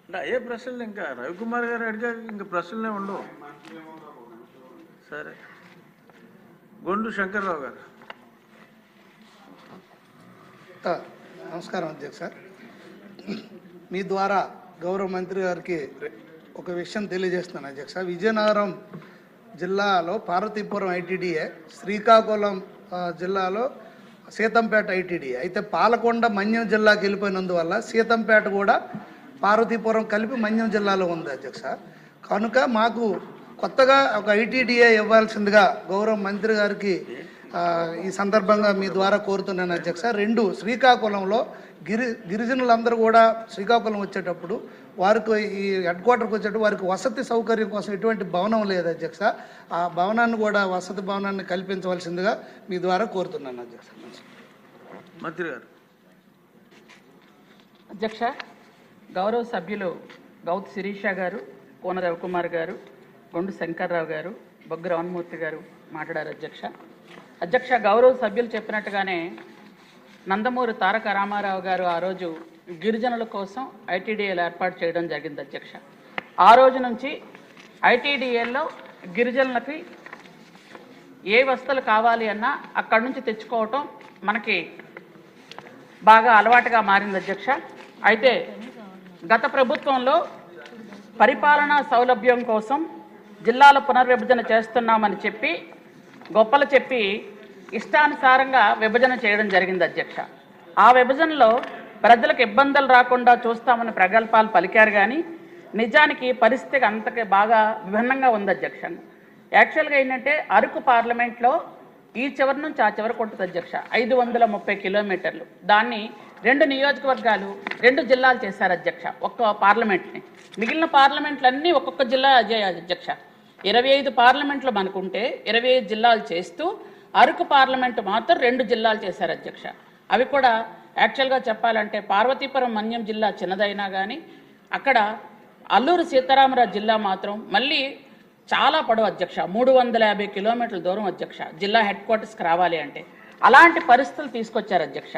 ఏ ప్రశ్నలు ఇంకా రవికుమార్ గారు అడిగాక ఇంకా ప్రశ్నలే ఉండవు. సరే, గొండు శంకర్రావు గారు. నమస్కారం అధ్యక్ష. మీ ద్వారా గౌరవ మంత్రి గారికి ఒక విషయం తెలియజేస్తున్నాను అధ్యక్ష. విజయనగరం జిల్లాలో పార్వతీపురం ఐటీడీఏ, శ్రీకాకుళం జిల్లాలో సీతంపేట ఐటీడీఏ. అయితే పాలకొండ మన్యం జిల్లాకి వెళ్ళిపోయినందువల్ల సీతంపేట కూడా పార్వతీపురం కలిపి మన్యం జిల్లాలో ఉంది అధ్యక్ష. కనుక మాకు కొత్తగా ఒక ఐటీడీఏ ఇవ్వాల్సిందిగా గౌరవ మంత్రి గారికి ఈ సందర్భంగా మీ ద్వారా కోరుతున్నాను అధ్యక్ష. రెండు, శ్రీకాకుళంలో గిరిజనులందరూ కూడా శ్రీకాకుళం వచ్చేటప్పుడు వారికి ఈ హెడ్ క్వార్టర్కి వచ్చేటప్పుడు వారికి వసతి సౌకర్యం కోసం ఎటువంటి భవనం లేదు అధ్యక్ష. ఆ భవనాన్ని కూడా వసతి భవనాన్ని కల్పించవలసిందిగా మీ ద్వారా కోరుతున్నాను అధ్యక్ష. మంత్రి గారు. అధ్యక్ష, గౌరవ సభ్యులు గౌత్ శిరీష గారు, కోన రవికుమార్ గారు, గొండు శంకర్రావు గారు, బొగ్గ రమణమూర్తి గారు మాట్లాడారు అధ్యక్ష. అధ్యక్ష, గౌరవ సభ్యులు చెప్పినట్టుగానే నందమూరి తారక రామారావు గారు ఆ రోజు గిరిజనుల కోసం ఐటీడీఏలు ఏర్పాటు చేయడం జరిగింది అధ్యక్ష. ఆ రోజు నుంచి ఐటీడీఏల్లో గిరిజనులకి ఏ వసతులు కావాలి అన్నా అక్కడి నుంచి తెచ్చుకోవటం మనకి బాగా అలవాటుగా మారింది అధ్యక్ష. అయితే గత ప్రభుత్వంలో పరిపాలనా సౌలభ్యం కోసం జిల్లాల పునర్విభజన చేస్తున్నామని చెప్పి గొప్పలు చెప్పి ఇష్టానుసారంగా విభజన చేయడం జరిగింది అధ్యక్ష. ఆ విభజనలో ప్రజలకు ఇబ్బందులు రాకుండా చూస్తామని ప్రగల్భాలు పలికారు, కానీ నిజానికి పరిస్థితి అంతకే బాగా విభిన్నంగా ఉంది అధ్యక్ష. యాక్చువల్గా ఏంటంటే అరకు పార్లమెంట్లో ఈ చివరి నుంచి ఆ చివరికి ఉంటుంది అధ్యక్ష, 530 కిలోమీటర్లు. దాన్ని 2 నియోజకవర్గాలు 2 జిల్లాలు చేశారు అధ్యక్ష, ఒక్క పార్లమెంట్ని. మిగిలిన పార్లమెంట్లన్నీ ఒక్కొక్క జిల్లా అధ్యక్ష. 25 పార్లమెంట్లు మనకుంటే 25 జిల్లాలు చేస్తూ అరకు పార్లమెంటు మాత్రం 2 జిల్లాలు చేశారు అధ్యక్ష. అవి కూడా యాక్చువల్గా చెప్పాలంటే పార్వతీపురం మన్యం జిల్లా చిన్నదైనా కానీ అక్కడ అల్లూరు సీతారామరాజు జిల్లా మాత్రం మళ్ళీ చాలా పొడవు అధ్యక్ష, 350 కిలోమీటర్ల దూరం అధ్యక్ష జిల్లా హెడ్ క్వార్టర్స్కి రావాలి అంటే. అలాంటి పరిస్థితులు తీసుకొచ్చారు అధ్యక్ష.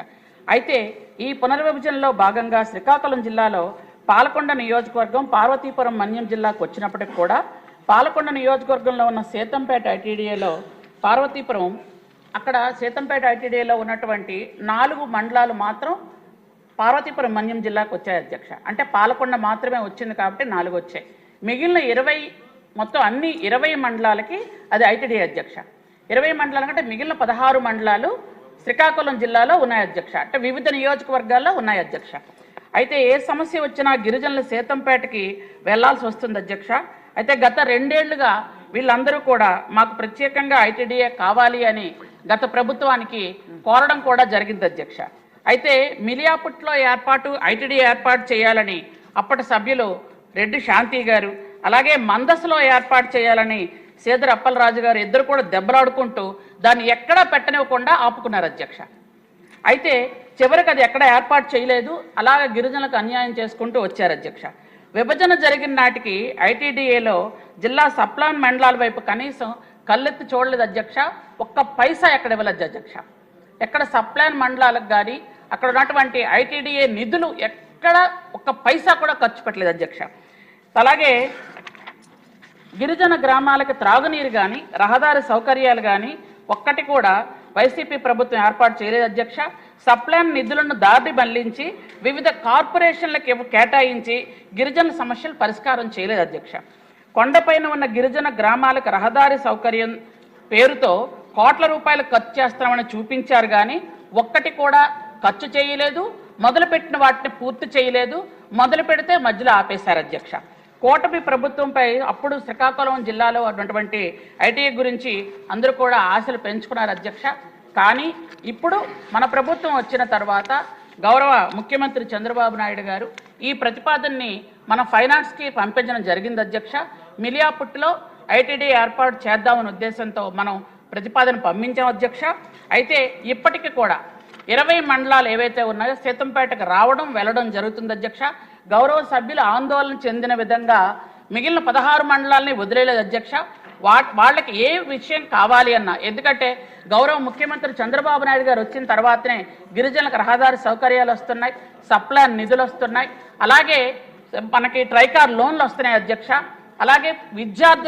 అయితే ఈ పునర్విభజనలో భాగంగా శ్రీకాకుళం జిల్లాలో పాలకొండ నియోజకవర్గం పార్వతీపురం మన్యం జిల్లాకు వచ్చినప్పటికి కూడా పాలకొండ నియోజకవర్గంలో ఉన్న సీతంపేట ఐటీడీఏలో పార్వతీపురం అక్కడ సీతంపేట ఐటీడీఏలో ఉన్నటువంటి 4 మండలాలు మాత్రం పార్వతీపురం మన్యం జిల్లాకు వచ్చాయి అధ్యక్ష. అంటే పాలకొండ మాత్రమే వచ్చింది కాబట్టి 4 వచ్చాయి. మిగిలిన 20 మొత్తం అన్ని 20 మండలాలకి అది ఐటీడీఏ అధ్యక్ష. 20 మండలాల కంటే మిగిలిన 16 మండలాలు శ్రీకాకుళం జిల్లాలో ఉన్నాయి అధ్యక్ష. అంటే వివిధ నియోజకవర్గాల్లో ఉన్నాయి అధ్యక్ష. అయితే ఏ సమస్య వచ్చినా గిరిజనుల సీతంపేటకి వెళ్లాల్సి వస్తుంది అధ్యక్ష. అయితే గత 2 ఏళ్లుగా వీళ్ళందరూ కూడా మాకు ప్రత్యేకంగా ఐటీడీఏ కావాలి అని గత ప్రభుత్వానికి కోరడం కూడా జరిగింది అధ్యక్ష. అయితే మిలియాపుట్లో ఐటీడీఏ ఏర్పాటు చేయాలని అప్పటి సభ్యులు రెడ్డి శాంతి గారు, అలాగే మందస్సులో ఏర్పాటు చేయాలని సేదర్ అప్పలరాజు గారు ఇద్దరు కూడా దెబ్బలాడుకుంటూ దాన్ని ఎక్కడా పెట్టనివ్వకుండా ఆపుకున్నారు అధ్యక్ష. అయితే చివరికి అది ఎక్కడ ఏర్పాటు చేయలేదు, అలాగే గిరిజనులకు అన్యాయం చేసుకుంటూ వచ్చారు అధ్యక్ష. విభజన జరిగిన నాటికి ఐటీడీఏలో జిల్లా సప్లాన్ మండలాల వైపు కనీసం కళ్ళెత్తి చూడలేదు అధ్యక్ష. ఒక్క పైసా ఎక్కడ ఇవ్వలేదు అధ్యక్ష. ఎక్కడ సప్లాన్ మండలాలకు కానీ అక్కడ ఉన్నటువంటి ఐటీడీఏ నిధులు ఎక్కడ ఒక్క పైసా కూడా ఖర్చు పెట్టలేదు అధ్యక్ష. అలాగే గిరిజన గ్రామాలకు త్రాగునీరు కానీ రహదారి సౌకర్యాలు కానీ ఒక్కటి కూడా వైసీపీ ప్రభుత్వం ఏర్పాటు చేయలేదు అధ్యక్ష. సప్లాన్ నిధులను దారి మళ్లించి వివిధ కార్పొరేషన్లకు కేటాయించి గిరిజన సమస్యలు పరిష్కారం చేయలేదు అధ్యక్ష. కొండపైన ఉన్న గిరిజన గ్రామాలకు రహదారి సౌకర్యం పేరుతో కోట్ల రూపాయలు ఖర్చు చేస్తామని చూపించారు, కానీ ఒక్కటి కూడా ఖర్చు చేయలేదు. మొదలుపెట్టిన వాటిని పూర్తి చేయలేదు. మొదలు పెడితే మధ్యలో ఆపేశారు అధ్యక్ష. కూటమి ప్రభుత్వంపై అప్పుడు శ్రీకాకుళం జిల్లాలో ఉన్నటువంటి ఐటీఐ గురించి అందరూ కూడా ఆశలు పెంచుకున్నారు అధ్యక్ష. కానీ ఇప్పుడు మన ప్రభుత్వం వచ్చిన తర్వాత గౌరవ ముఖ్యమంత్రి చంద్రబాబు నాయుడు గారు ఈ ప్రతిపాదనని మన ఫైనాన్స్కి పంపించడం జరిగింది అధ్యక్ష. మిలియాపుట్లో ఐటీడీ ఏర్పాటు చేద్దామనే ఉద్దేశంతో మనం ప్రతిపాదన పంపించాం అధ్యక్ష. అయితే ఇప్పటికీ కూడా 20 మండలాలు ఏవైతే ఉన్నాయో సీతంపేటకు రావడం వెళ్ళడం జరుగుతుంది అధ్యక్ష. గౌరవ సభ్యులు ఆందోళన చెందిన విధంగా మిగిలిన 16 మండలాలని వదిలేలేదు అధ్యక్ష. వాళ్ళకి ఏ విషయం కావాలి అన్నా, ఎందుకంటే గౌరవ ముఖ్యమంత్రి చంద్రబాబు నాయుడు గారు వచ్చిన తర్వాతనే గిరిజనులకు రహదారి సౌకర్యాలు వస్తున్నాయి, సప్లాన్ నిధులు వస్తున్నాయి. అలాగే మనకి ట్రైకార్ లోన్లు వస్తున్నాయి అధ్యక్ష. అలాగే విద్యార్థులు